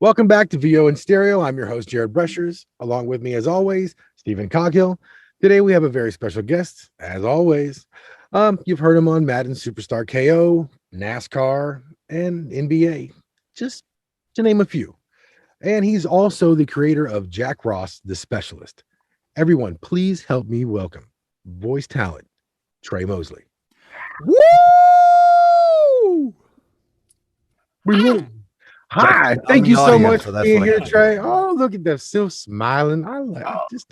Welcome back to VO in Stereo. I'm your host, Jared Breshers. Along with me, as always, Stephen Coghill. Today, we have a very special guest, as always. You've heard him on Madden Superstar KO, NASCAR, and NBA, just to name a few. And he's also the creator of Jack Ross, the Specialist. Everyone, please help me welcome voice talent, Tre Mosley. Woo! Hi, On thank the you so audio, much so for that's being what I here, can do. Trey. Oh, look at that, still smiling. I like just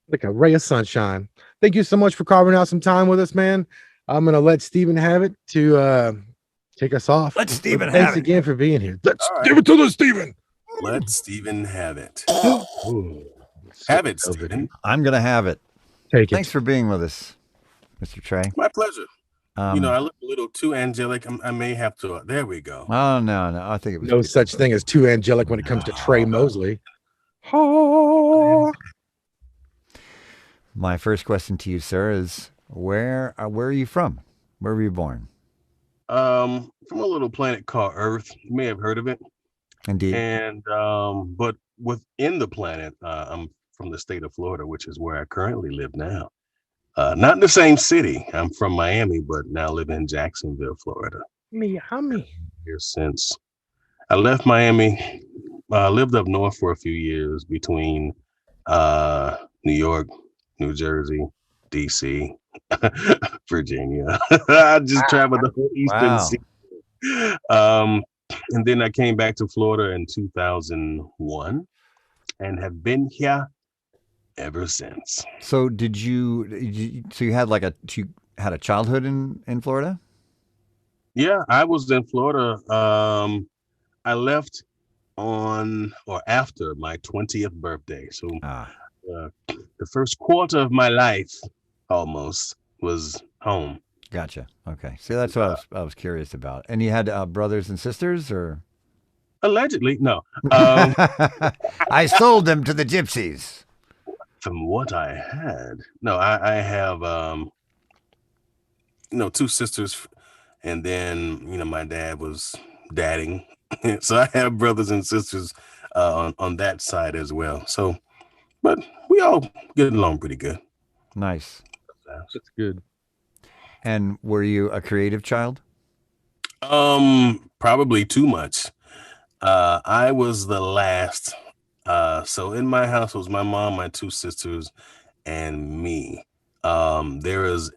like a ray of sunshine. Thank you so much for carving out some time with us, man. I'm gonna let Steven have it to take us off. Let Steven Thanks have it. again for being here. Let's All right. give it to the Steven. Let Stephen have it. Ooh, Have it, so Stephen. I'm gonna have it. take Thanks it. for being with us, Mr. Trey. My pleasure. Um, I look a little too angelic. I may have to. There we go. oh no, I think it was No good. such thing as too angelic when it comes to Tre Mosley. Oh. My first question to you, sir, is where are you from? Where were you born? From a little planet called Earth. You may have heard of it. Indeed. And but within the planet, I'm from the state of Florida, which is where I currently live now. Not in the same city. I'm from Miami, but now live in Jacksonville, Florida. Miami. Here since I left Miami, lived up north for a few years between New York, New Jersey, DC, Virginia. I just traveled the whole Eastern Wow. Seaboard. And then I came back to Florida in 2001 and have been here ever since. So so you had you had a childhood in Florida? Yeah, I was in Florida. I left on or after my 20th birthday. So Ah, the first quarter of my life almost was home. gotcha. Okay. See, that's what I was curious about. And you had brothers and sisters, or? Allegedly, no. I sold them to the gypsies. From what I had, no, I have, two sisters, and then my dad was dadding, so I have brothers and sisters on that side as well. So, but we all get along pretty good. Nice. That's good. And were you a creative child? Probably too much. I was the last. So in my house was my mom, my two sisters, and me. There is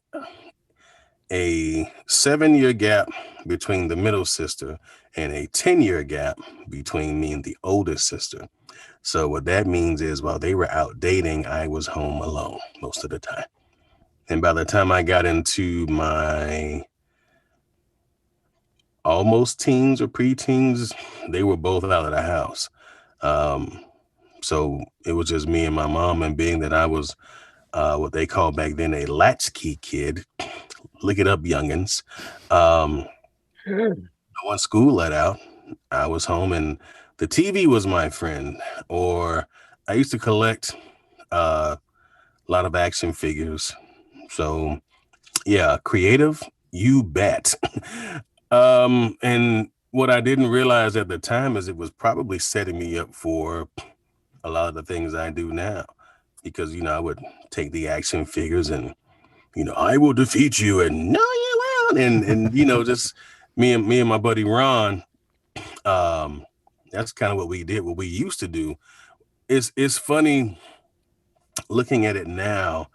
a 7-year gap between the middle sister and a 10-year gap between me and the oldest sister. So what that means is while they were out dating, I was home alone most of the time. And by the time I got into my almost teens or preteens, they were both out of the house. Um, so it was just me and my mom, and being that I was what they called back then a latchkey kid, look it up, youngins. When school let out, I was home, and the TV was my friend. Or I used to collect a lot of action figures. So yeah, creative, you bet. And what I didn't realize at the time is it was probably setting me up for a lot of the things I do now, because I would take the action figures and I will defeat you, and no you won't, and just me and my buddy Ron. um that's kind of what we did, what we used to do. It's funny looking at it now,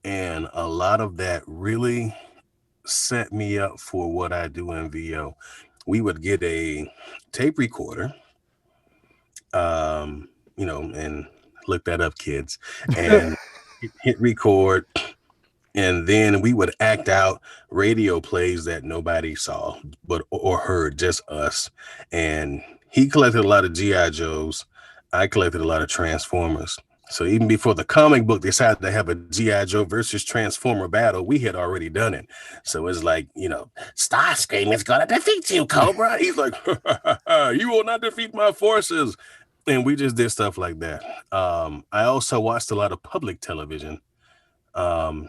and a lot of that really set me up for what I do in VO. We would get a tape recorder, and look that up, kids, and hit record, and then we would act out radio plays that nobody saw but or heard, just us. And he collected a lot of GI Joes. I collected a lot of Transformers. So even before the comic book decided to have a GI Joe versus Transformer battle, we had already done it. So it's like, Starscream is gonna defeat you, Cobra. He's like, you will not defeat my forces. And we just did stuff like that. I also watched a lot of public television. Um,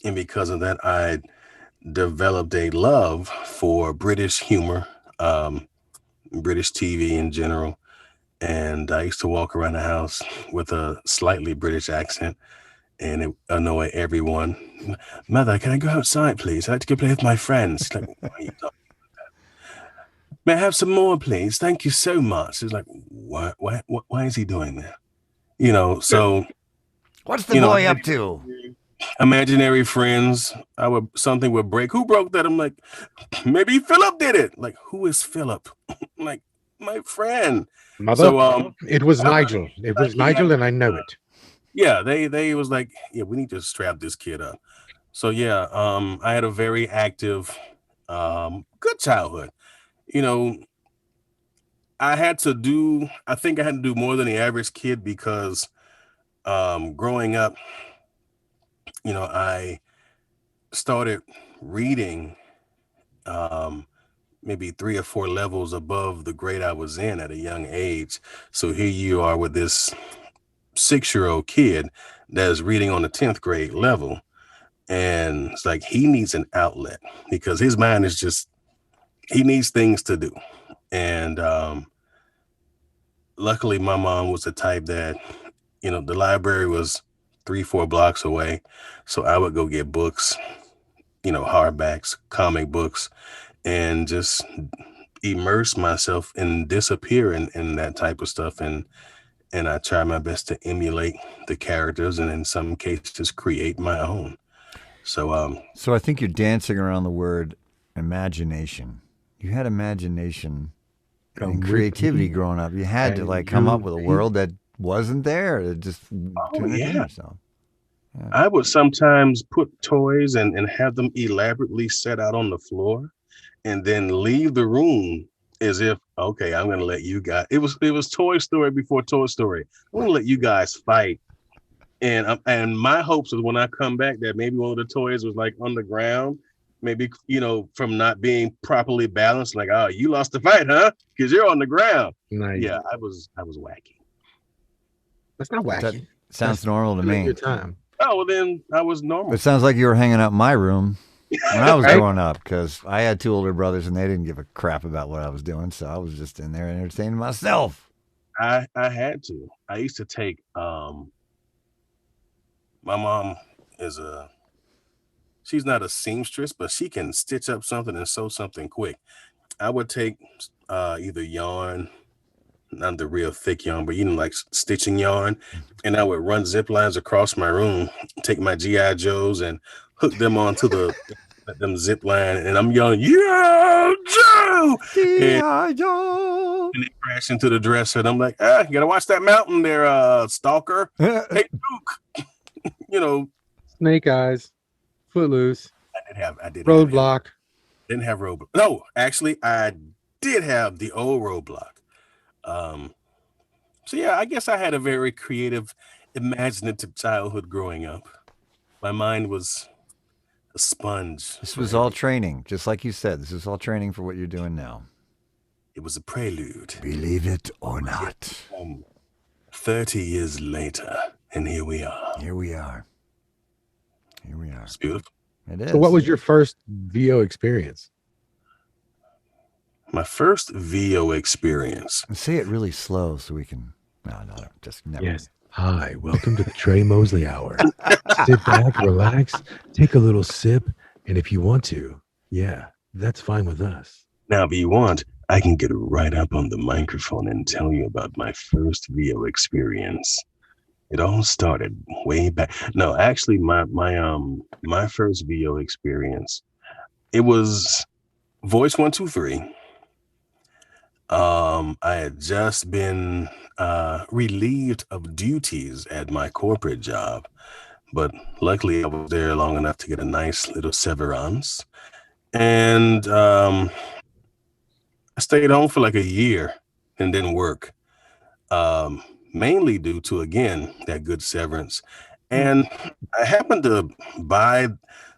and because of that, I developed a love for British humor, British TV in general. And I used to walk around the house with a slightly British accent, and it annoyed everyone. Mother, can I go outside, please? I'd like to go play with my friends. She's like, why are you talking? May I have some more, please? Thank you so much. It's like, why is he doing that? So What's the boy up to? Imaginary friends. Something would break. Who broke that? I'm like, maybe Philip did it. Like, who is Philip? Like, my friend. Mother, So it was Nigel. It was Nigel, and I know it. Yeah, they was like, yeah, we need to strap this kid up. So yeah, I had a very active, good childhood. You know, I think I had to do more than the average kid because growing up, I started reading maybe 3 or 4 levels above the grade I was in at a young age. So here you are with this 6-year-old kid that's reading on the 10th grade level. And it's like he needs an outlet because his mind is just, he needs things to do. And luckily, my mom was the type that, the library was 3-4 blocks away. So I would go get books, hardbacks, comic books, and just immerse myself and disappear in that type of stuff. And I try my best to emulate the characters and in some cases create my own. So I think you're dancing around the word imagination. You had imagination and creativity growing up. You had to come up with a world that wasn't there to just entertain yourself. Yeah. I would sometimes put toys and have them elaborately set out on the floor and then leave the room as if, okay, I'm going to let you guys, it was Toy Story before Toy Story. I'm going to let you guys fight. And my hopes is when I come back that maybe one of the toys was like on the ground, maybe, from not being properly balanced, like, oh, you lost the fight, huh? Because you're on the ground. Nice. Yeah, I was wacky. That's not wacky. Sounds normal to me. Your time. Oh, well, then I was normal. It sounds like you were hanging out in my room when I was growing up because I had 2 older brothers and they didn't give a crap about what I was doing. So I was just in there entertaining myself. I had to. I used to take, my mom she's not a seamstress, but she can stitch up something and sew something quick. I would take either yarn, not the real thick yarn, but like stitching yarn, and I would run zip lines across my room, take my G.I. Joes and hook them onto them zip line, and I'm yelling, "Yeah, Joe!" G.I. Joe! And they crash into the dresser, and I'm like, you gotta watch that mountain there, stalker. Hey, Duke. Snake Eyes, Footloose. I did Roadblock. Didn't have Roadblock. No, actually, I did have the old Roadblock. So yeah, I guess I had a very creative, imaginative childhood growing up. My mind was a sponge. This was all training, just like you said. This is all training for what you're doing now. It was a prelude. Believe it or not. 30 years later, and here we are. Here we are. It's beautiful. It is. So what was your first VO experience? My first VO experience. And say it really slow so we can. No, just never. Yes. Hi, welcome to the Tre Mosley Hour. Sit back, relax, take a little sip, and if you want to, yeah, that's fine with us. Now, if you want, I can get right up on the microphone and tell you about my first VO experience. It all started way back. No, actually, my first VO experience, it was Voice 123. I had just been relieved of duties at my corporate job, but luckily I was there long enough to get a nice little severance. And I stayed home for like a year and didn't work, mainly due to, again, that good severance. And I happened to buy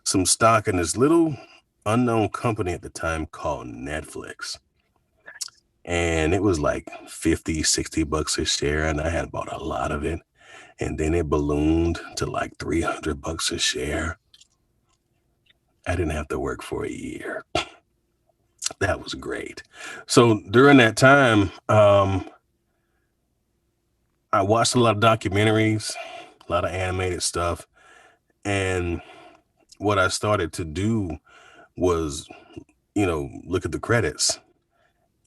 some stock in this little unknown company at the time called Netflix. And it was like $50-$60 a share, and I had bought a lot of it. And then it ballooned to like $300 a share. I didn't have to work for a year. That was great. So during that time, I watched a lot of documentaries, a lot of animated stuff, and what I started to do was, look at the credits.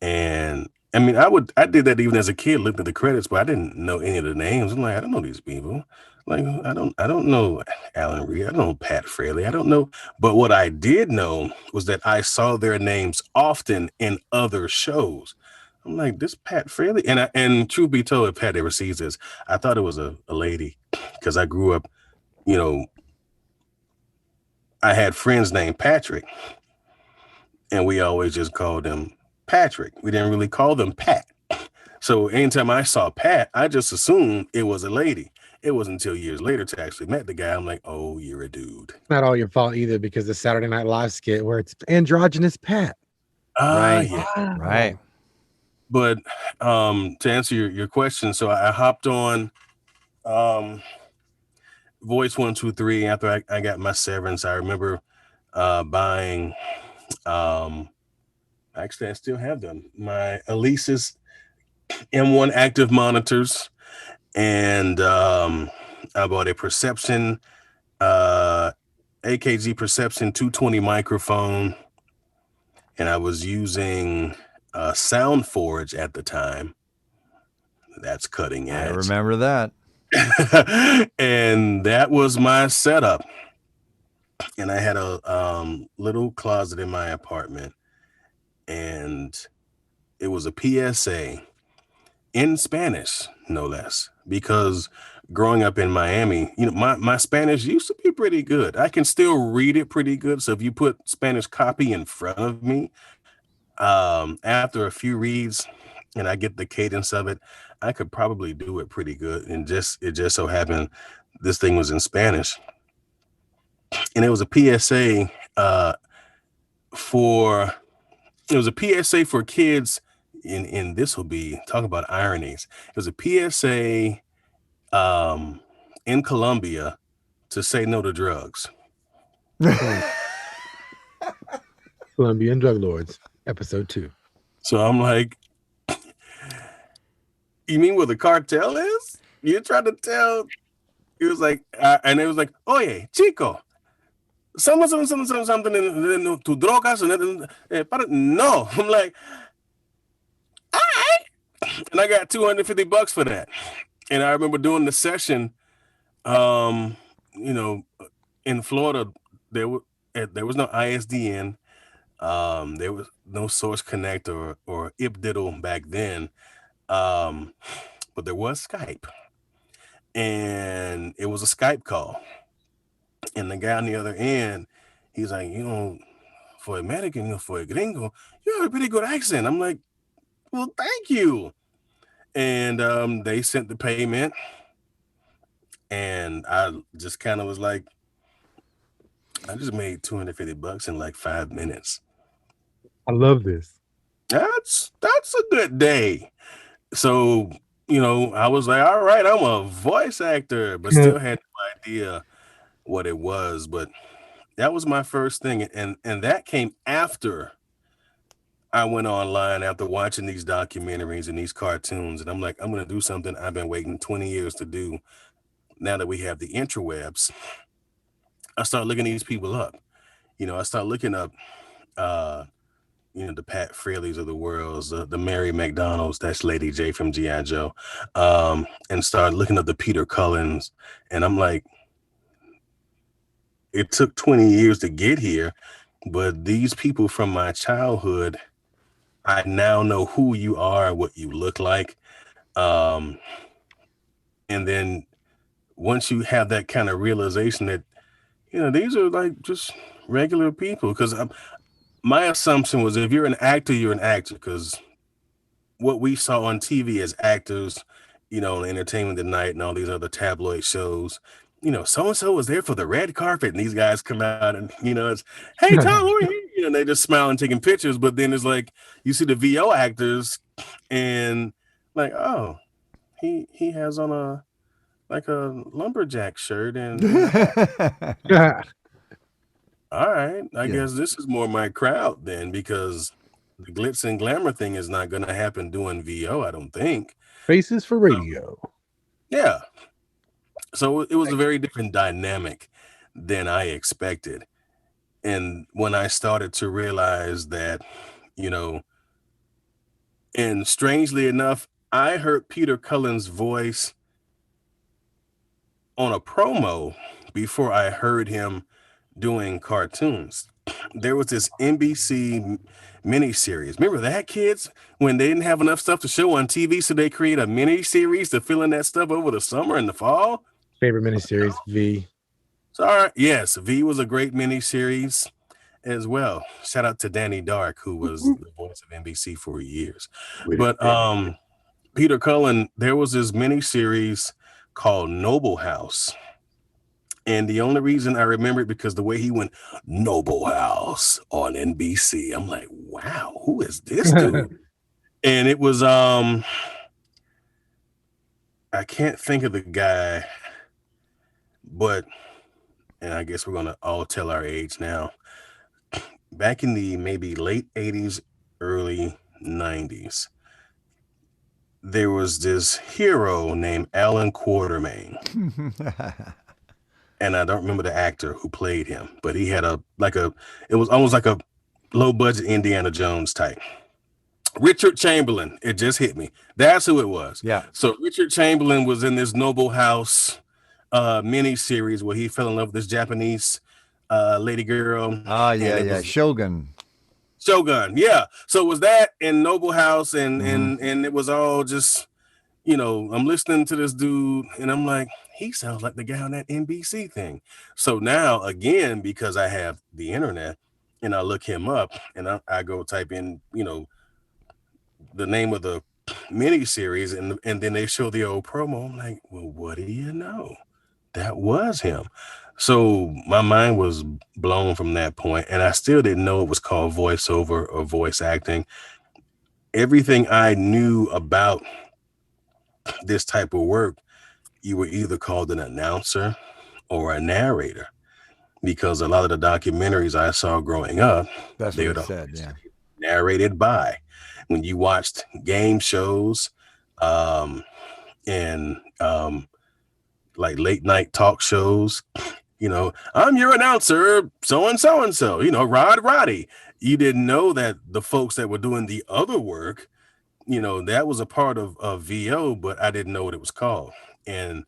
And I mean, I did that even as a kid, looked at the credits, but I didn't know any of the names. I'm like, I don't know these people. Like, I don't know Alan Reed. I don't know Pat Fraley. I don't know. But what I did know was that I saw their names often in other shows. I'm like, this Pat Fraley. And truth be told, if Pat ever sees this, I thought it was a lady because I grew up, you know, I had friends named Patrick, and we always just called him Patrick. We didn't really call them Pat. So anytime I saw Pat, I just assumed it was a lady. It wasn't until years later to actually met the guy. I'm like, oh, you're a dude. Not all your fault either, because the Saturday Night Live skit where it's androgynous Pat. Right. Yeah. Right. But to answer your question, so I hopped on Voice 123 after I got my severance. I remember buying, actually, I still have them, my Alesis M1 active monitors, and I bought a Perception AKG Perception 220 microphone, and I was using SoundForge at the time. That's cutting edge. I remember that. And that was my setup. And I had a little closet in my apartment, and it was a PSA in Spanish, no less, because growing up in Miami, my Spanish used to be pretty good. I can still read it pretty good. So if you put Spanish copy in front of me, after a few reads and I get the cadence of it, I could probably do it pretty good. And it just so happened this thing was in Spanish. And it was a PSA for kids. And this will be, talk about ironies. It was a PSA in Colombia to say no to drugs. Colombian Drug Lords, episode 2. So I'm like, you mean what the cartel is? You're trying to tell? It was like, and it was like, oye, chico, something, tu drogas. No, I'm like, all right. And I got $250 for that. And I remember doing the session, in Florida, there was no ISDN. There was no Source Connect or IpDiddle back then. But there was Skype. And it was a Skype call. And the guy on the other end, he's like, for American, for a gringo, you have a pretty good accent. I'm like, well, thank you. And they sent the payment. And I just kind of was like, I just made $250 in like 5 minutes. I love this. That's a good day. So, I was like, all right, I'm a voice actor, but still had no idea what it was. But that was my first thing. And that came after I went online after watching these documentaries and these cartoons. And I'm like, I'm going to do something I've been waiting 20 years to do. Now that we have the interwebs, I start looking these people up. I start looking up, the Pat Fraleys of the world, the Mary McDonalds, that's Lady J from G.I. Joe, and start looking up the Peter Cullens. And I'm like, it took 20 years to get here, but these people from my childhood, I now know who you are, what you look like. And then once you have that kind of realization that, these are like just regular people, because my assumption was if you're an actor, you're an actor, because what we saw on TV as actors, Entertainment Tonight and all these other tabloid shows, so-and-so was there for the red carpet, and these guys come out and, it's, hey, Tom, over here, and they just smile and taking pictures. But then it's like, you see the VO actors and like, oh, he has on a lumberjack shirt and all right, I guess this is more my crowd then, because the glitz and glamour thing is not going to happen doing VO, I don't think. Faces for radio. Yeah. So it was a very different dynamic than I expected. And when I started to realize that, you know, and strangely enough, I heard Peter Cullen's voice on a promo before I heard him doing cartoons. There was this NBC miniseries. Remember that, kids? When they didn't have enough stuff to show on TV, so they create a miniseries to fill in that stuff over the summer and the fall. Favorite miniseries, V. Sorry, yes, V was a great miniseries as well. Shout out to Danny Dark, who was the voice of NBC for years. But Peter Cullen, there was this miniseries called Noble House. And the only reason I remember it because the way he went, Noble House on NBC. I'm like, wow, who is this dude? And it was I can't think of the guy, but and I guess we're gonna all tell our age now. Back in the maybe late 80s, early 90s, there was this hero named Alan Quartermain. And I don't remember the actor who played him, but he had it was almost like a low budget Indiana Jones type. Richard Chamberlain, it just hit me. That's who it was. Yeah. So Richard Chamberlain was in this Noble House mini series where he fell in love with this Japanese lady girl. Oh, yeah. Shogun. Yeah. So it was that in Noble House, and it was all just, I'm listening to this dude and I'm like, he sounds like the guy on that NBC thing. So now again, because I have the internet and I look him up and I go type in, the name of the mini series and then they show the old promo. I'm like, well, what do you know? That was him. So my mind was blown from that point, and I still didn't know it was called voiceover or voice acting. Everything I knew about this type of work, you were either called an announcer or a narrator, because a lot of the documentaries I saw growing up, they would said, yeah, narrated by. When you watched game shows and like late night talk shows, I'm your announcer, so and so, Roddy. You didn't know that the folks that were doing the other work, that was a part of VO, but I didn't know what it was called. And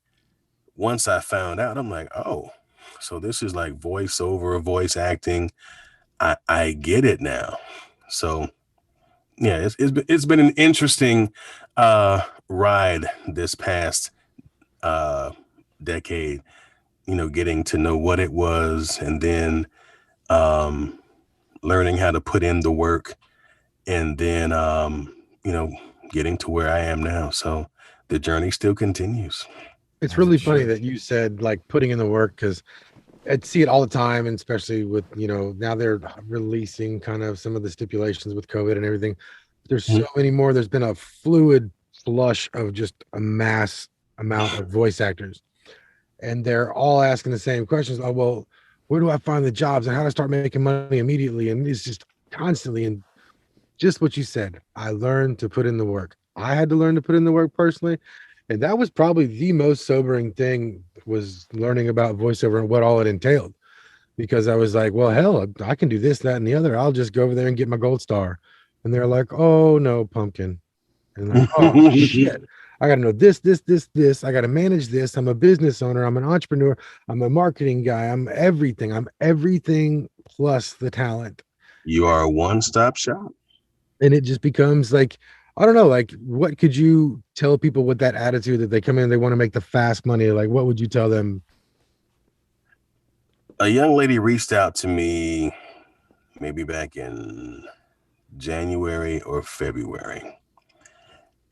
once I found out, I'm like, oh, so this is like voiceover, voice acting. I get it now. So yeah, it's been an interesting ride this past decade, getting to know what it was, and then learning how to put in the work, and then getting to where I am now. So the journey still continues. It's really funny that you said like putting in the work, because I'd see it all the time, and especially with, now they're releasing kind of some of the stipulations with COVID and everything. There's so many more. There's been a fluid flush of just a mass amount of voice actors, and they're all asking the same questions. Oh, well, where do I find the jobs and how to start making money immediately? And it's just constantly, and just what you said, I learned to put in the work. I had to learn to put in the work personally. And that was probably the most sobering thing, was learning about voiceover and what all it entailed. Because I was like, well, hell, I can do this, that, and the other. I'll just go over there and get my gold star. And they're like, oh, no, pumpkin. And I'm like, oh, shit. I got to know this. I got to manage this. I'm a business owner. I'm an entrepreneur. I'm a marketing guy. I'm everything. I'm everything plus the talent. You are a one-stop shop. And it just becomes like, I don't know, like, what could you tell people with that attitude that they come in, they want to make the fast money? Like, what would you tell them? A young lady reached out to me maybe back in January or February.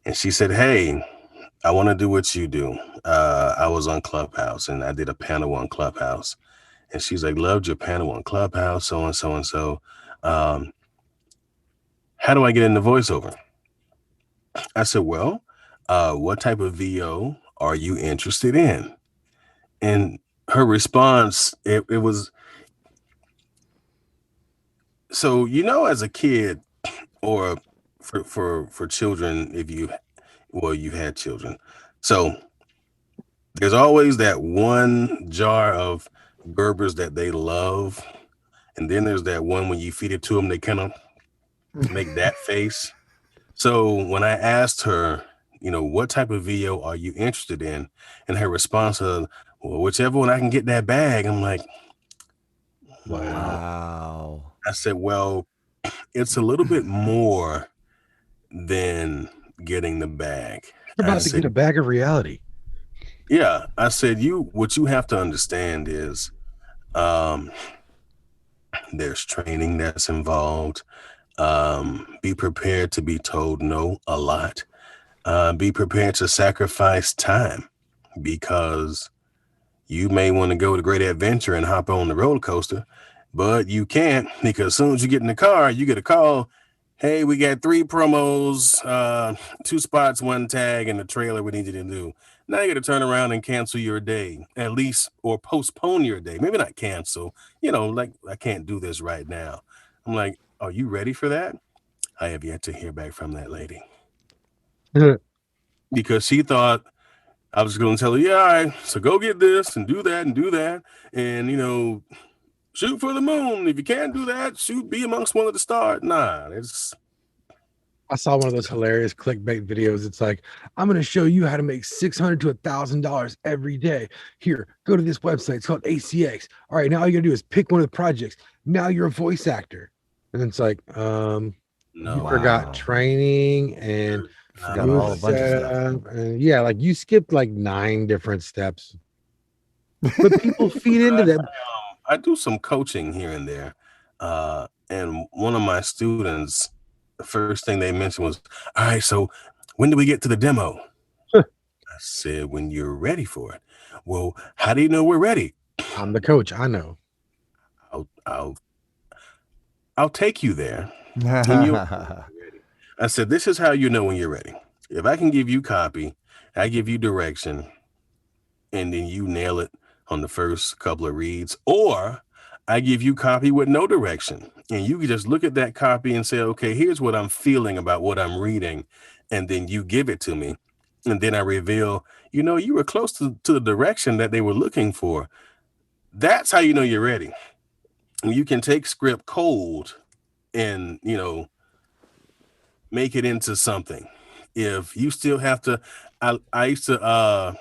And she said, hey, I want to do what you do. I was on Clubhouse and I did a panel on Clubhouse. And she's like, loved your panel on Clubhouse, so and so and so. How do I get into voiceover? I said, well, what type of VO are you interested in? And her response, it was, so, as a kid, or for children, if you you've had children. So there's always that one jar of Gerbers that they love, and then there's that one when you feed it to them, they kind of make that face. So when I asked her, what type of video are you interested in, and her response was, well, whichever one I can get that bag. I'm like, Wow. I said, well, it's a little bit more than getting the bag. You're about to get a bag of reality. Yeah, I said, what you have to understand is there's training that's involved. Be prepared to be told no a lot. Be prepared to sacrifice time, because you may want to go to Great Adventure and hop on the roller coaster, but you can't, because as soon as you get in the car, you get a call. Hey, we got 3 promos, 2 spots, 1 tag, and a trailer we need you to do. Now you got to turn around and cancel your day, at least, or postpone your day. Maybe not cancel, like, I can't do this right now. I'm like, are you ready for that? I have yet to hear back from that lady. Because she thought I was going to tell her, yeah, all right, so go get this and do that, and shoot for the moon. If you can't do that, be amongst one of the stars. Nah, I saw one of those hilarious clickbait videos. It's like, I'm going to show you how to make $600 to $1,000 every day. Here, go to this website. It's called ACX. All right, now all you got to do is pick one of the projects. Now you're a voice actor. And it's like, no, you forgot training and forgot all a bunch of stuff. And yeah, like you skipped like 9 different steps. But people feed into them. I do some coaching here and there. And one of my students, the first thing they mentioned was, all right, so when do we get to the demo? I said, when you're ready for it. Well, how do you know we're ready? I'm the coach. I know. I'll take you there. I said, this is how you know when you're ready. If I can give you copy, I give you direction, and then you nail it on the first couple of reads, or I give you copy with no direction, and you can just look at that copy and say, okay, here's what I'm feeling about what I'm reading, and then you give it to me, and then I reveal, you were close to the direction that they were looking for. That's how you know you're ready. You can take script cold and, make it into something. If you still have to, I used to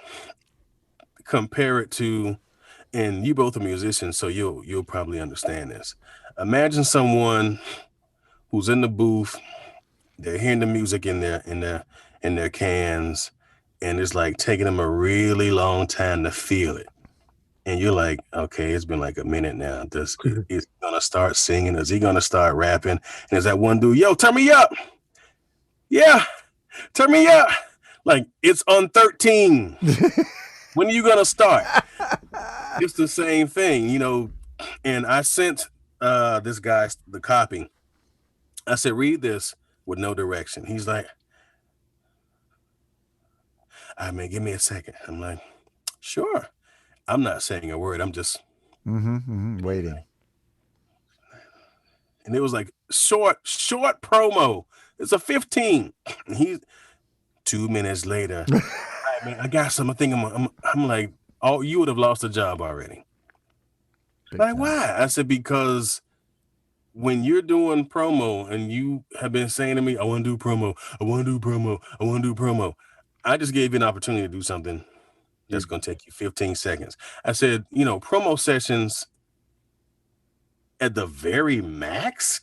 compare it to, and you both are musicians, so you'll probably understand this. Imagine someone who's in the booth, they're hearing the music in their cans, and it's like taking them a really long time to feel it. And you're like, okay, it's been like a minute now. Is he gonna start singing? Is he gonna start rapping? And there's that one dude, yo, turn me up. Yeah, turn me up. Like, it's on 13. When are you gonna start? It's the same thing, And I sent this guy the copy. I said, read this with no direction. He's like, all right, man, give me a second. I'm like, sure. I'm not saying a word. I'm just waiting. And it was like short promo. It's a 15. He's 2 minutes later. All right, man, I got some. I think I'm like, oh, you would have lost a job already. Like, why? I said, because when you're doing promo and you have been saying to me, I want to do promo, I want to do promo, I want to do promo. I just gave you an opportunity to do something that's going to take you 15 seconds. I said, promo sessions at the very max,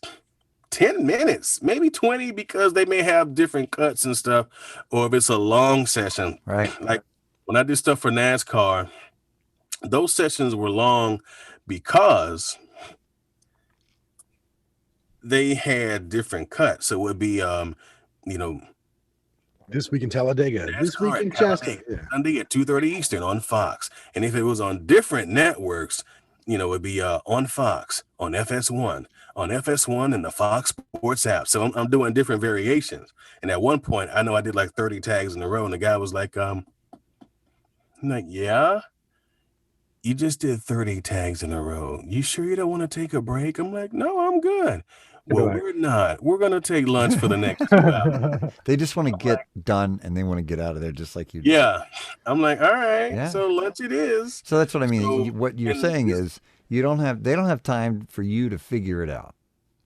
10 minutes, maybe 20, because they may have different cuts and stuff, or if it's a long session. Right. Like when I did stuff for NASCAR, those sessions were long because they had different cuts. So it would be, This Week in Talladega, This Week in Shasta, Sunday at 2:30 Eastern on Fox. And if it was on different networks, it'd be on Fox, on FS1, and the Fox Sports app. So I'm doing different variations. And at one point, I know I did like 30 tags in a row, and the guy was like, I'm like, yeah, you just did 30 tags in a row. You sure you don't want to take a break? I'm like, no, I'm good. Well, like, we're not. We're going to take lunch for the next 2 hours. They just want to I'm get like, done and they want to get out of there just like you do. yeah. I'm like, all right, Yeah. so lunch it is. So that's what I mean. So, What you're and saying this, is they don't have time for you to figure it out.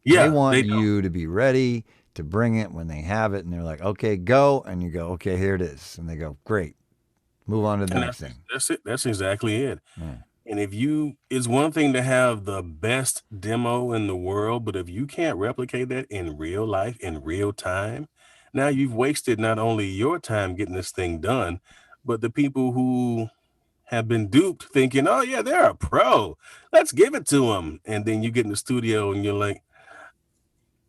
They yeah, want they don't. you to be ready to bring it when they have it, and they're like, "Okay, go," and you go, "Okay, here it is," and they go, "Great, move on to the And next thing." that's it. That's exactly it. Yeah. And it's one thing to have the best demo in the world, but if you can't replicate that in real life, in real time, now you've wasted not only your time getting this thing done, but the people who have been duped thinking, oh yeah, they're a pro. Let's give it to them. And then you get in the studio and you're like,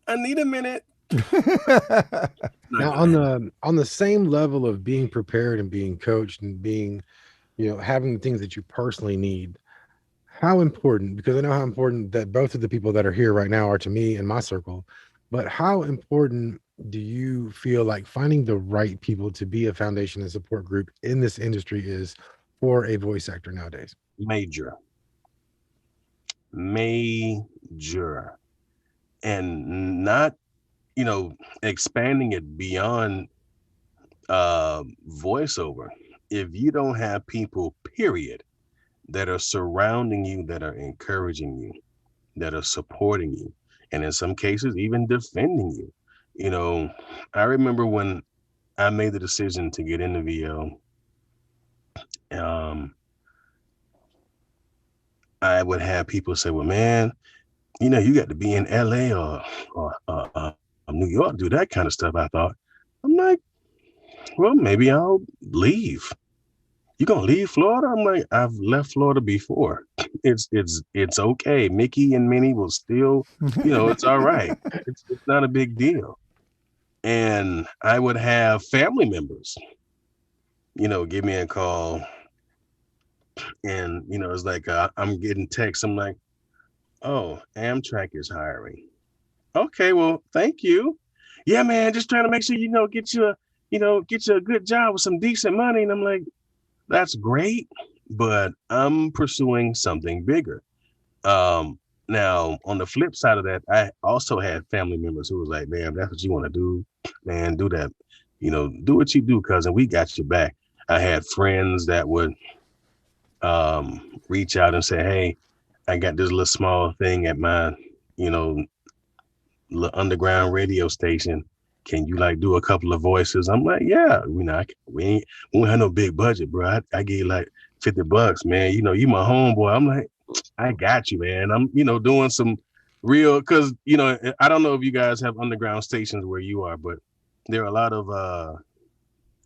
I need a minute. Not now gonna happen. on the same level of being prepared and being coached and being, having the things that you personally need, how important, because I know how important that both of the people that are here right now are to me and my circle, but how important do you feel like finding the right people to be a foundation and support group in this industry is for a voice actor nowadays? Major, major. And not, expanding it beyond voiceover. If you don't have people, period, that are surrounding you, that are encouraging you, that are supporting you, and in some cases, even defending you. I remember when I made the decision to get into VO, I would have people say, well, man, you got to be in LA or New York, do that kind of stuff. I thought, I'm like, well, maybe I'll leave. You gonna leave Florida? I'm like, I've left Florida before. It's okay. Mickey and Minnie will still, it's all right. It's not a big deal. And I would have family members, give me a call, and it's like I'm getting texts. I'm like, oh, Amtrak is hiring. Okay, well, thank you. Yeah, man, just trying to make sure get you a good job with some decent money. And I'm like, that's great, but I'm pursuing something bigger. Now on the flip side of that, I also had family members who was like, man, that's what you want to do, man, do that. Do what you do, cousin. We got your back. I had friends that would reach out and say, hey, I got this little small thing at my, underground radio station. Can you like do a couple of voices? I'm like, yeah, we don't have no big budget, bro. I gave you like $50, man. You my homeboy. I'm like, I got you, man. I'm, doing some real, cause I don't know if you guys have underground stations where you are, but there are a lot of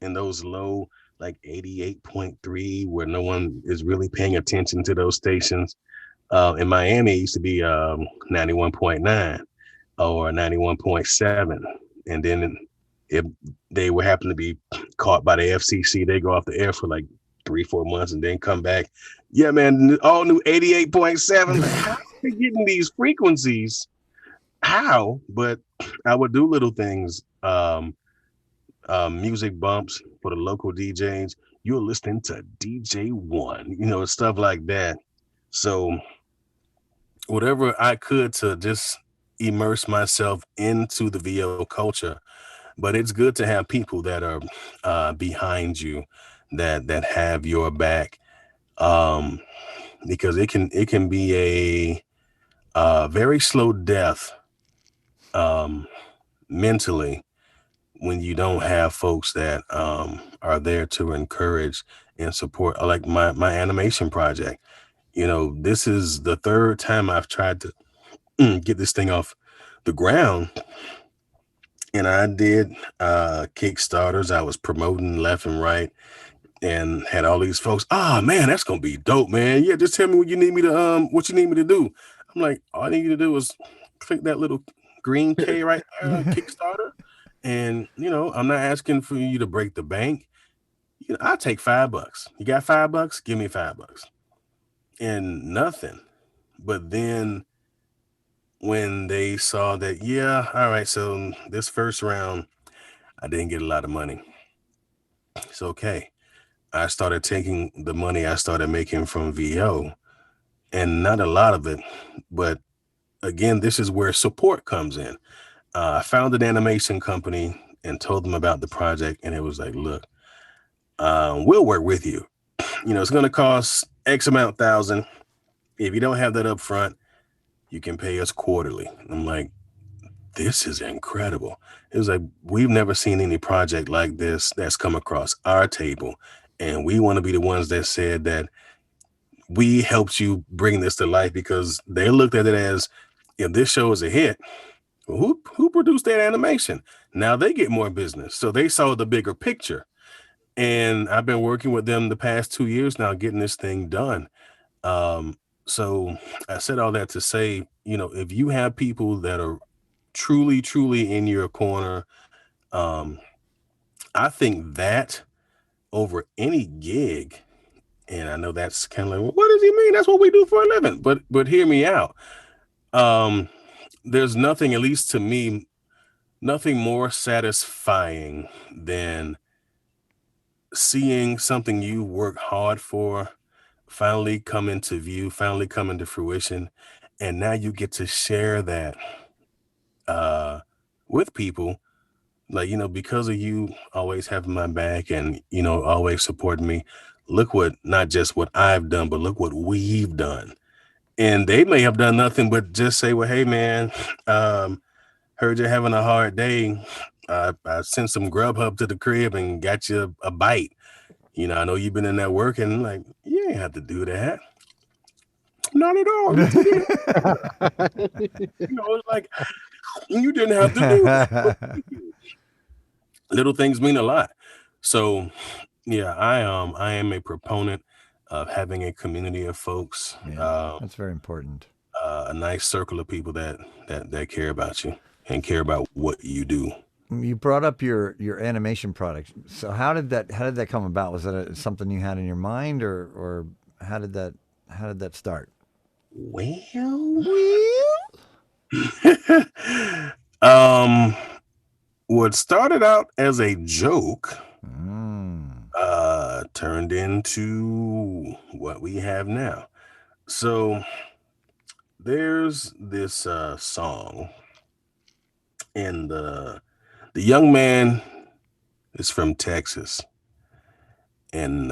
in those low, like 88.3, where no one is really paying attention to those stations. In Miami, it used to be 91.9 or 91.7. And then if they would happen to be caught by the FCC, they go off the air for like 3-4 months and then come back. Yeah, man, all new 88.7. How are they getting these frequencies? How? But I would do little things, music bumps for the local DJs. You're listening to DJ One, stuff like that. So whatever I could to just immerse myself into the VO culture, but it's good to have people that are behind you, that have your back, because it can be a very slow death mentally when you don't have folks that are there to encourage and support. Like my animation project, this is the third time I've tried to get this thing off the ground. And I did Kickstarters. I was promoting left and right and had all these folks. Oh man, that's gonna be dope, man. Yeah, just tell me what you need me to do. I'm like, all I need you to do is click that little green K right there on Kickstarter. And I'm not asking for you to break the bank. I'll take $5. You got $5? Give me $5. And nothing. But then when they saw that, yeah, all right, so this first round, I didn't get a lot of money. It's okay. I started taking the money I started making from VO, and not a lot of it, but again, this is where support comes in. I found an animation company and told them about the project, and it was like, look, we'll work with you. It's going to cost X amount thousand. If you don't have that up front, you can pay us quarterly. I'm like, this is incredible. It was like, we've never seen any project like this that's come across our table. And we want to be the ones that said that we helped you bring this to life, because they looked at it as, if this show is a hit, well, who produced that animation? Now they get more business. So they saw the bigger picture. And I've been working with them the past 2 years now, getting this thing done. So I said all that to say, if you have people that are truly, truly in your corner, I think that over any gig, and I know that's kind of like, well, what does he mean? That's what we do for a living. But hear me out. There's nothing, at least to me, nothing more satisfying than seeing something you work hard for finally come into view, finally come into fruition, and now you get to share that with people. Like, because of you always having my back and, always supporting me. Look not just what I've done, but look what we've done. And they may have done nothing but just say, well, hey, man, heard you're having a hard day. I sent some Grubhub to the crib and got you a bite. I know you've been in there working. Like, you ain't have to do that. Not at all. It's like, you didn't have to do that. Little things mean a lot. So, yeah, I am a proponent of having a community of folks. Yeah, that's very important. A nice circle of people that care about you and care about what you do. You brought up your animation product. So how did that come about? Was that something you had in your mind, or how did that start? Well, what started out as a joke turned into what we have now. So there's this song, and the young man is from Texas, and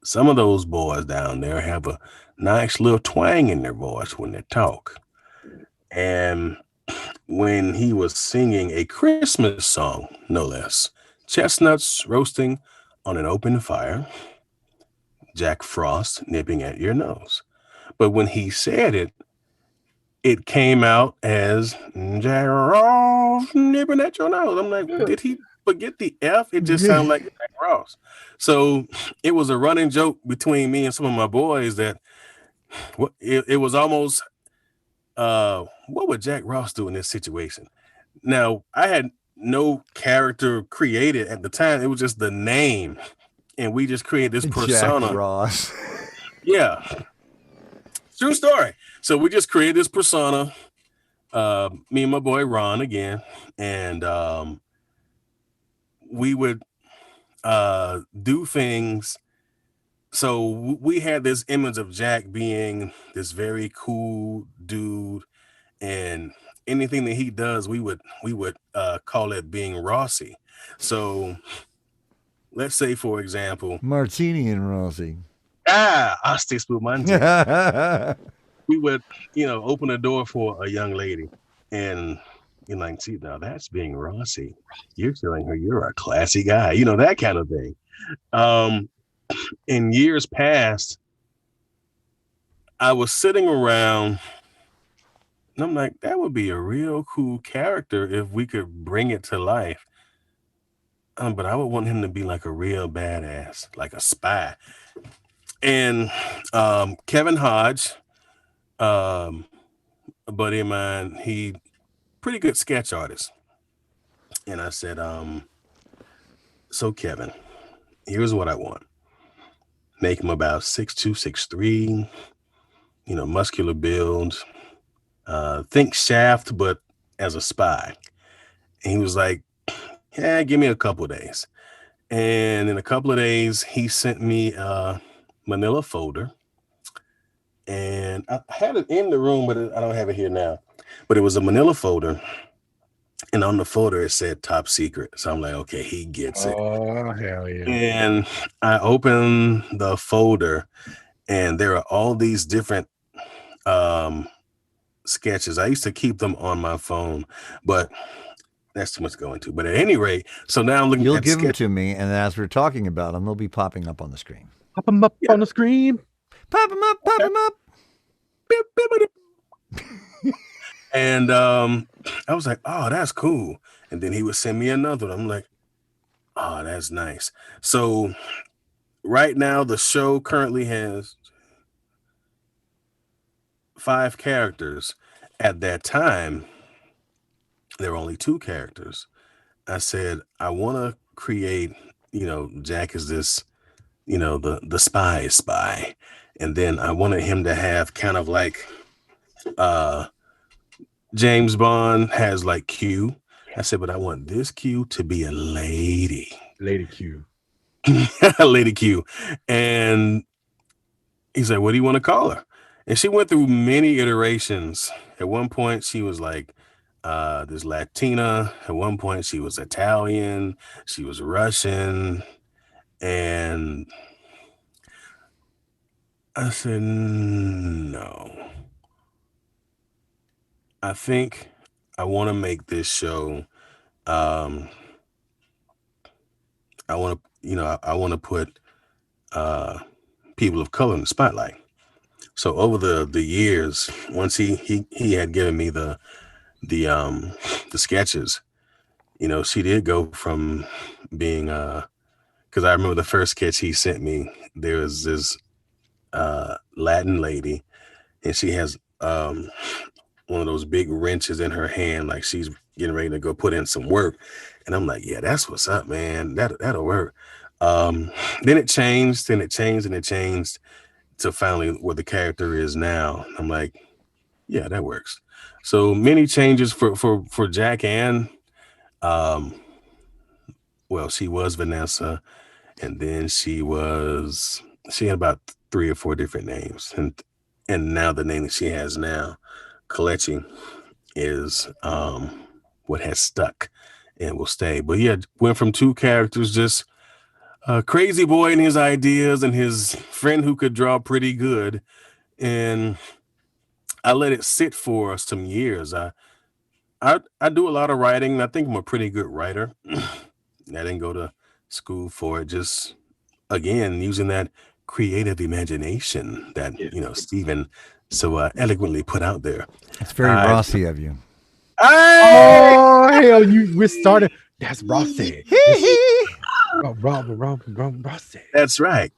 some of those boys down there have a nice little twang in their voice when they talk. And when he was singing a Christmas song, no less, chestnuts roasting on an open fire, Jack Frost nipping at your nose. But when he said it, it came out as Jack Frost nipping at your nose. I'm like, did he forget the F? It just sounded like Jack Frost. So it was a running joke between me and some of my boys that it was almost, what would Jack Ross do in this situation? Now, I had no character created at the time. It was just the name. And we just created this persona. Jack Ross. Yeah. True story. So we just created this persona. Me and my boy Ron again. And we would do things. So we had this image of Jack being this very cool dude, and anything that he does, we would call it being Rossi. So let's say, for example, Martini and Rossi. Asti Spumante. We would, open a door for a young lady, and you're like, see, now that's being Rossi. You're telling her you're a classy guy, that kind of thing. In years past, I was sitting around and I'm like, that would be a real cool character if we could bring it to life. But I would want him to be like a real badass, like a spy. And Kevin Hodge, a buddy of mine, he pretty good sketch artist. And I said, so Kevin, here's what I want. Make him about 6'2", 6'3", muscular build. Think Shaft, but as a spy. And he was like, yeah, give me a couple of days. And in a couple of days, he sent me a manila folder. and I had it in the room, but I don't have it here now. But it was a manila folder, and on the folder it said top secret. So I'm like, okay, he gets it. Oh, hell yeah. And I opened the folder, and there are all these different sketches. I used to keep them on my phone, but that's too much to go into. But at any rate, so now I'm looking You'll at give them to me, and as we're talking about them, they'll be popping up on the screen. Pop them up on the screen. Pop them up, pop them up. And I was like, oh, that's cool. And then he would send me another one. I'm like, oh, that's nice. So right now, the show currently has 5 characters. At that time, there were only 2 characters. I said, I want to create, Jack is this, the spy. And then I wanted him to have kind of like James Bond has like Q. I said, but I want this Q to be a lady. Lady Q. Lady Q. And he's like, what do you want to call her? And she went through many iterations. At one point, she was like this Latina. At one point, she was Italian. She was Russian. And I said, no. I think I want to make this show. I want to put people of color in the spotlight. So over the years, once he had given me the sketches, she did go from being because I remember the first sketch he sent me. There was this Latin lady, and she has one of those big wrenches in her hand, like she's getting ready to go put in some work. And I'm like, yeah, that's what's up, man. That'll work. Then it changed, and it changed to finally what the character is now. I'm like, yeah, that works. So many changes for Jack Ann. Well, she was Vanessa, and then she had about 3 or 4 different names, and now the name that she has now, Kalechi, is what has stuck and will stay. But yeah, went from 2 characters, just a crazy boy and his ideas and his friend who could draw pretty good. And I let it sit for some years. I do a lot of writing. I think I'm a pretty good writer. I didn't go to school for it. Just, again, using that creative imagination that, Stephen so eloquently put out there. It's very Rossi of you. Oh, hell, we started. That's Rossi. Rossi. That's right.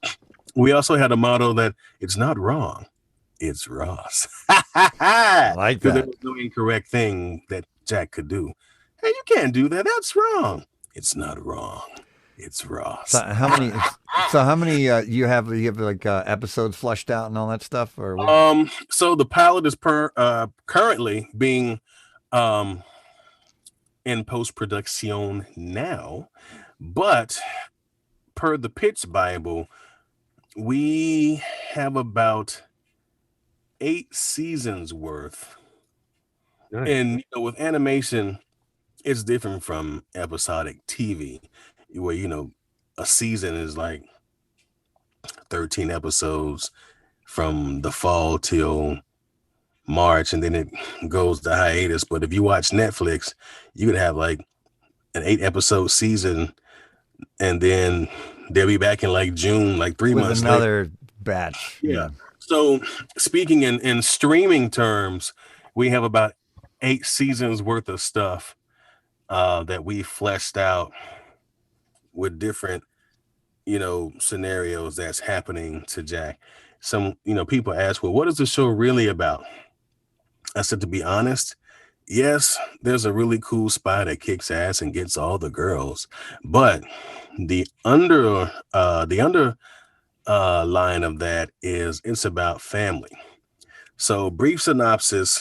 We also had a motto that it's not wrong, it's Ross. I like that. There was no incorrect thing that Jack could do. Hey, you can't do that. That's wrong. It's not wrong. It's Ross. So how many? You have like episodes flushed out and all that stuff, or so the pilot is currently being in post-production now, but per the pitch Bible, we have about 8 seasons worth. Nice. And with animation, it's different from episodic TV, where a season is like 13 episodes from the fall till March, and then it goes to hiatus. But if you watch Netflix, you could have like an 8-episode season, and then they'll be back in like June, like 3 months another later. Batch. Yeah. So speaking in streaming terms, we have about 8 seasons worth of stuff that we fleshed out with different scenarios that's happening to Jack. Some people ask, well, what is the show really about? I said, to be honest, yes, there's a really cool spy that kicks ass and gets all the girls, but the under line of that is it's about family. So brief synopsis: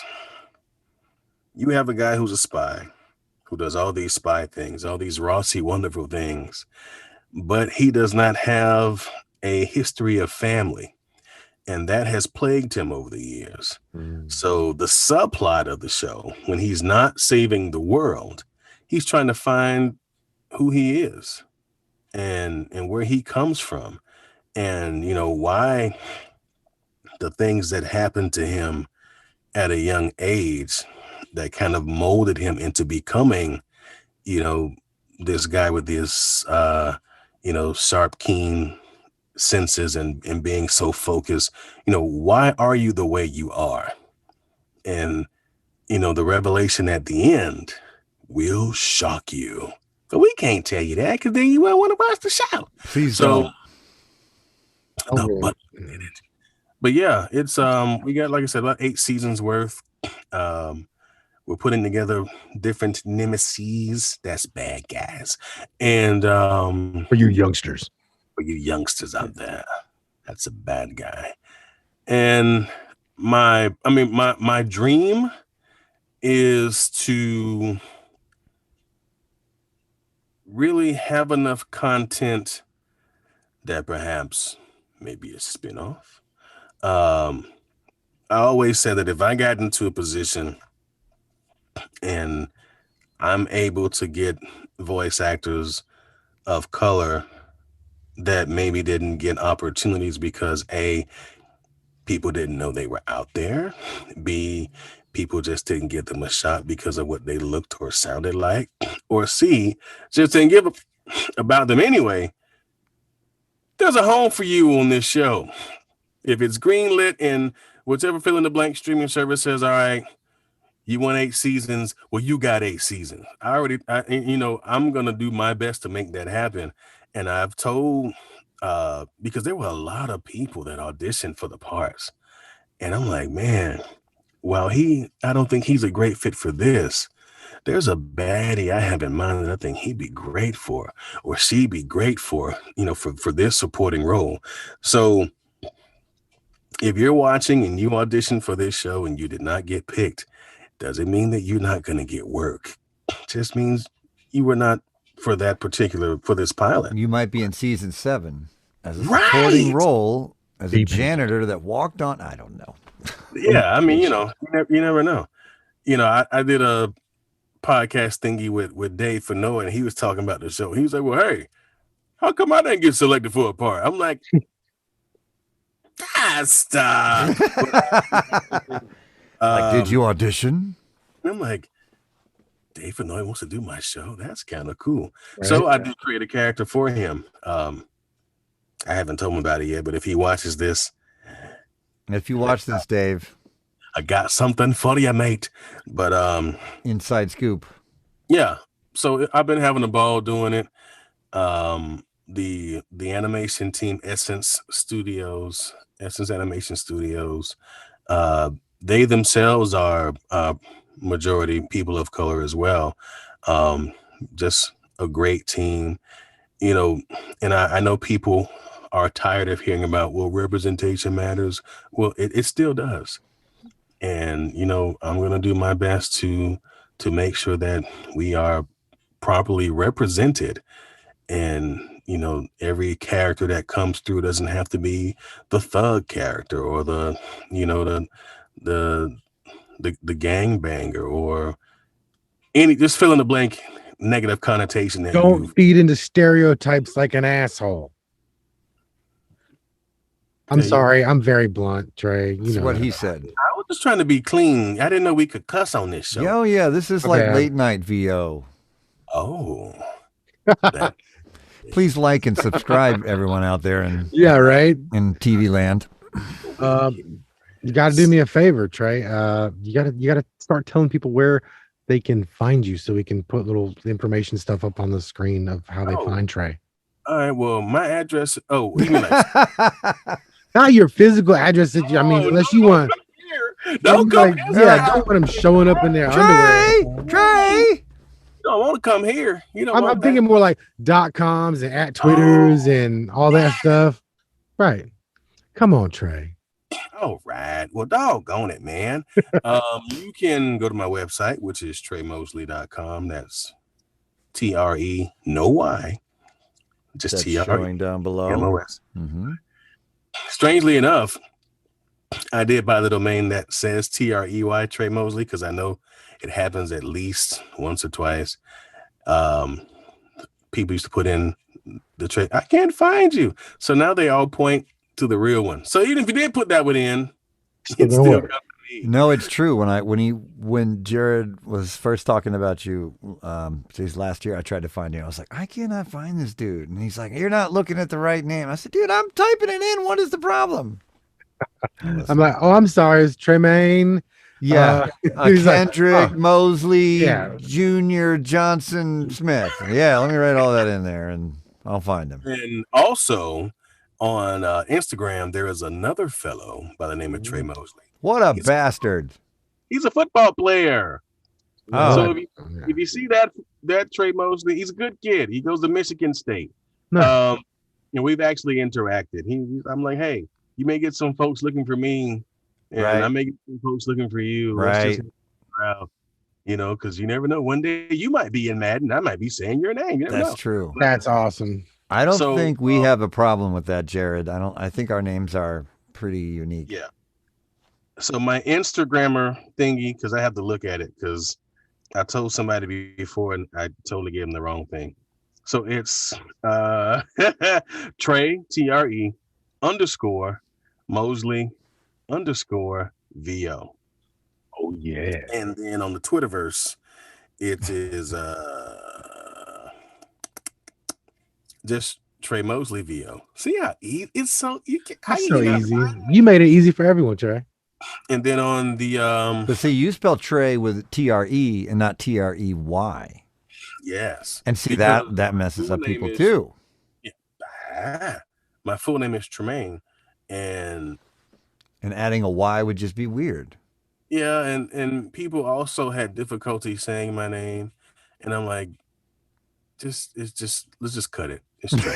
you have a guy who's a spy who does all these spy things, all these Rossi wonderful things, but he does not have a history of family. And that has plagued him over the years. So the subplot of the show, when he's not saving the world, he's trying to find who he is and where he comes from, and why the things that happened to him at a young age that kind of molded him into becoming this guy with this sharp, keen senses and being so focused. Why are you the way you are? And the revelation at the end will shock you, but we can't tell you that because then you won't want to watch the show. Please don't. Oh, But yeah, it's we got, like I said, about 8 seasons worth. We're putting together different nemesis, that's bad guys, and for you youngsters out there, that's a bad guy. And my dream is to really have enough content that perhaps maybe a spinoff. I always said that if I got into a position and I'm able to get voice actors of color that maybe didn't get opportunities because A, people didn't know they were out there, B, people just didn't give them a shot because of what they looked or sounded like, or C, just didn't give about them anyway, there's a home for you on this show. If it's greenlit and whichever fill in the blank streaming service says, all right, you want 8 seasons, well, you got 8 seasons. I'm going to do my best to make that happen. And I've told, because there were a lot of people that auditioned for the parts. And I'm like, man, while I don't think he's a great fit for this, there's a baddie I have in mind that I think he'd be great for, or she'd be great for, for this supporting role. So if you're watching and you auditioned for this show and you did not get picked, doesn't mean that you're not going to get work. It just means you were not for this pilot. You might be in season 7 as a supporting role as a janitor that walked on. I don't know. Yeah, I mean, you never know. I did a podcast thingy with Dave Fano, and he was talking about the show. He was like, well, hey, how come I didn't get selected for a part? I'm like, stop. Did you audition? I'm like, Dave Fano wants to do my show. That's kind of cool. Right. So I did create a character for him. I haven't told him about it yet, but if he watches this. If you watch this, Dave, I got something for you, mate. But inside scoop. Yeah. So I've been having a ball doing it. The animation team, Essence Animation Studios, they themselves are majority people of color as well. Just a great team, and I know people are tired of hearing about, well, representation matters. Well, it still does. And, I'm going to do my best to make sure that we are properly represented. And, every character that comes through doesn't have to be the thug character or the gangbanger or just fill in the blank negative connotation. That don't feed into stereotypes like an asshole. I'm sorry. I'm very blunt, Trey. That's what he said. I was just trying to be clean. I didn't know we could cuss on this show. Oh, yeah. This is like late night VO. Oh. Please like and subscribe, everyone out there. Right. In TV land. You got to do me a favor, Trey. You got to start telling people where they can find you so we can put little information stuff up on the screen of how they find Trey. All right. Well, my address. Oh, you mean like... Not your physical address. Unless you want. Don't come here. Yeah, don't want them showing up in their underwear. Trey. You don't want to come here. I'm thinking more like .coms and @Twitters and all that stuff. Right. Come on, Trey. All right. Well, doggone it, man. You can go to my website, which is tremosley.com. That's TRE, no Y. Just TRE. Showing down below. MOS. Strangely enough, I did buy the domain that says TREY, Tre Mosley, because I know it happens at least once or twice. People used to put in the Tre. I can't find you. So now they all point to the real one. So even if you did put that one in, it's still coming to me. No, it's true. When Jared was first talking about you, last year, I tried to find you. I was like, I cannot find this dude, and he's like, you're not looking at the right name. I said, dude, I'm typing it in. What is the problem? I'm like, oh, I'm sorry, it's Tremaine. Yeah, Kendrick, like, Mosley, Junior, Johnson, Smith. Yeah, let me write all that in there, and I'll find him. And also on Instagram, there is another fellow by the name of Tre Mosley. What a bastard! He's a football player. Oh. So if you see that Tre Mosley, he's a good kid. He goes to Michigan State. And we've actually interacted. I'm like, hey, you may get some folks looking for me, and I may get some folks looking for you. Right. Because you never know. One day you might be in Madden. I might be saying your name. That's true. That's awesome. I don't think we have a problem with that, Jared. I think our names are pretty unique. Yeah. So my Instagrammer thingy, because I have to look at it, because I told somebody before and I totally gave them the wrong thing. So it's Tre, TRE, _ Mosley _ VO. Oh yeah. And then on the Twitterverse, it is just Tre Mosley VO. See how easy it's so easy. You made it easy for everyone, Trey. And then on the but see, you spell Trey with TRE and not TREY. Yes. And see that messes up people too. Yeah. My full name is Tremaine, and adding a Y would just be weird. Yeah, and people also had difficulty saying my name, and I'm like, let's just cut it. It's Trey.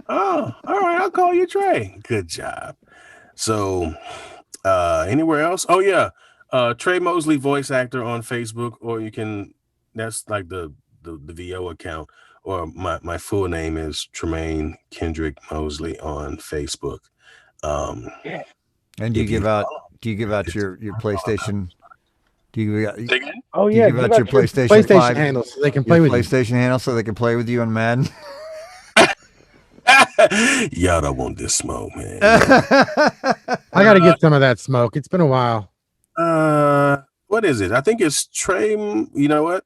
Oh, all right, I'll call you Trey. Good job. So, anywhere else? Oh yeah, Tre Mosley voice actor on Facebook, or you can. That's like the VO account, or my full name is Tremaine Kendrick Mosley on Facebook. And do you give out your PlayStation? Do you give out your PlayStation 5 handle so they can play with PlayStation handle so they can play with you on Madden? Y'all don't want this smoke, man. I gotta get some of that smoke. It's been a while. What is it? I think it's Tre. You know what?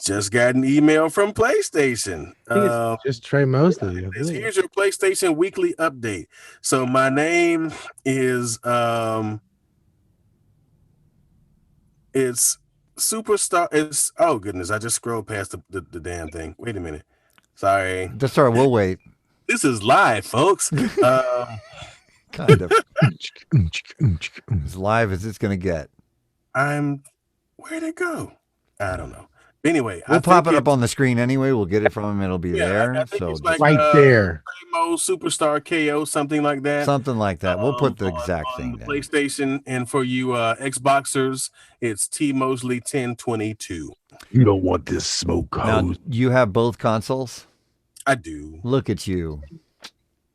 Just got an email from PlayStation. It's just Tre Mosley. Here's your PlayStation weekly update. So my name is it's Superstar. It's oh goodness, I just scrolled past the damn thing. Wait a minute. Sorry. That's all right, we'll wait. This is live, folks. Kind of. As live as it's gonna get. Where'd it go? I don't know. Anyway, we'll pop it up on the screen anyway. We'll get it from him. It'll be there. So it's like, right there. Superstar KO, something like that. Something like that. We'll put the exact thing down. PlayStation, and for you Xboxers, it's T Mosley 1022. You don't want this smoke code. Now, you have both consoles? I do. Look at you.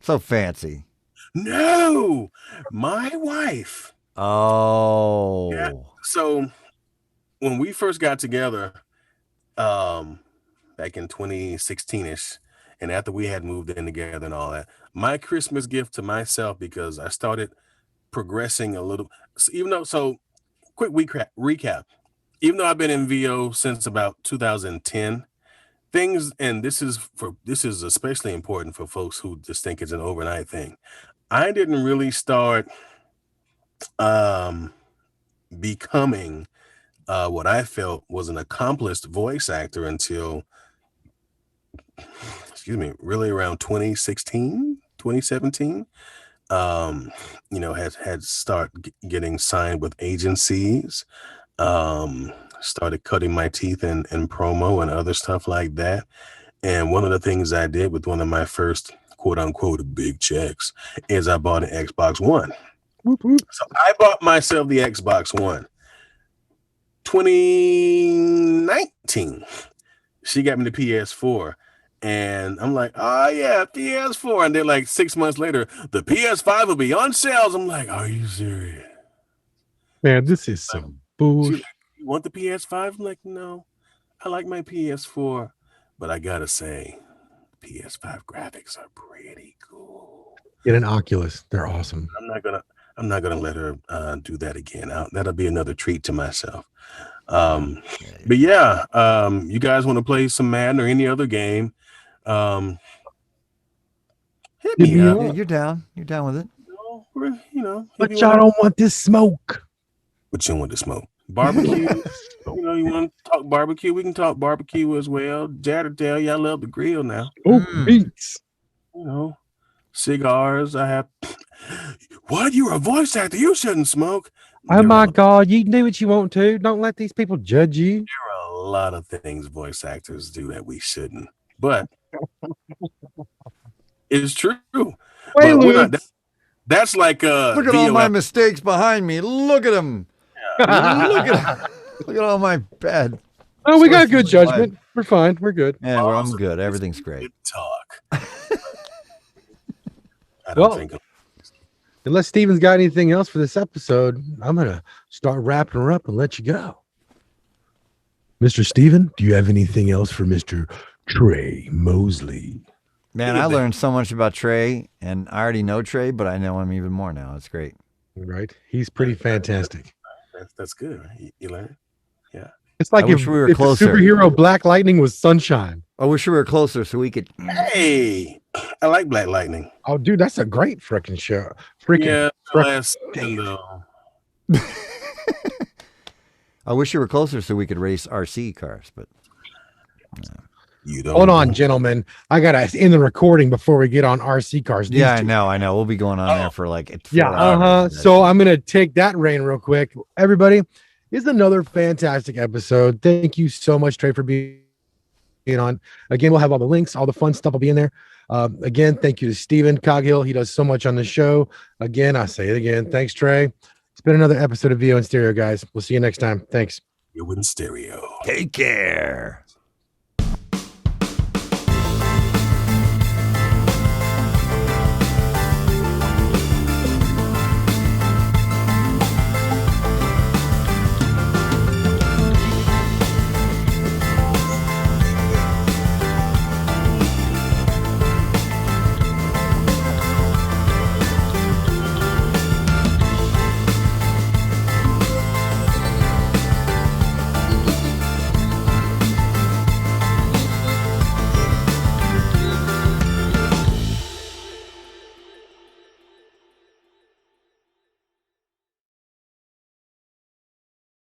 So fancy. No, my wife. Oh. Yeah. So when we first got together, back in 2016ish, and after we had moved in together and all that, my Christmas gift to myself, because I started progressing a little, quick recap. Even though I've been in VO since about 2010, things, and this is especially important for folks who just think it's an overnight thing. I didn't really start becoming what I felt was an accomplished voice actor until, really around 2016, 2017. Had started getting signed with agencies, started cutting my teeth in promo and other stuff like that. And one of the things I did with one of my first quote unquote big checks is I bought an Xbox One. Whoop, whoop. So I bought myself the Xbox One. 2019, she got me the PS4, And I'm like, oh yeah, PS4. And they're like 6 months later, the PS5 will be on sales. I'm like, are you serious? Man, this is some bullshit. Like, you want the PS5? I'm like, no, I like my PS4. But I gotta say, PS5 graphics are pretty cool. Get an Oculus. They're awesome. I'm not gonna let her do that again. That'll be another treat to myself. But yeah, you guys want to play some Madden or any other game? Hit me up. Yeah, you're down. You're down with it. But y'all don't want this smoke. But you want to smoke barbecue. You want to talk barbecue? We can talk barbecue as well. Jatterdale, y'all love the grill now. Oh, beats. Cigars. I have. What? You're a voice actor. You shouldn't smoke. Oh my God! You can do what you want to. Don't let these people judge you. There are a lot of things voice actors do that we shouldn't, but it's true. That's like look at all my mistakes behind me. Look at them. Yeah. Look at all my bad. Oh, we got good judgment. We're fine. We're good. Yeah, well, I'm good. Everything's great. Good talk. I don't think. Unless Steven's got anything else for this episode, I'm gonna start wrapping her up and let you go. Mr. Steven, do you have anything else for Mr. Tre Mosley? Man, I learned so much about Tre, and I already know Tre, but I know him even more now. It's great. Right? He's pretty fantastic. That's good, right? You learn? Yeah. It's like if we were closer. Superhero Black Lightning was sunshine. I wish we were closer so we could. Hey, I like Black Lightning. Oh, dude, that's a great freaking show. I wish you were closer so we could race RC cars, but you don't. Hold on, gentlemen. I gotta end the recording before we get on RC cars. Yeah, I know. We'll be going on there for like 4 hours. So I'm gonna take that reign real quick. Everybody, this is another fantastic episode. Thank you so much, Tre, for being on. Again, we'll have all the links, all the fun stuff will be in there. Again, thank you to Steven Coghill. He does so much on the show. Again, I say it again. Thanks, Tre. It's been another episode of VO in Stereo, guys. We'll see you next time. Thanks. VO in Stereo. Take care.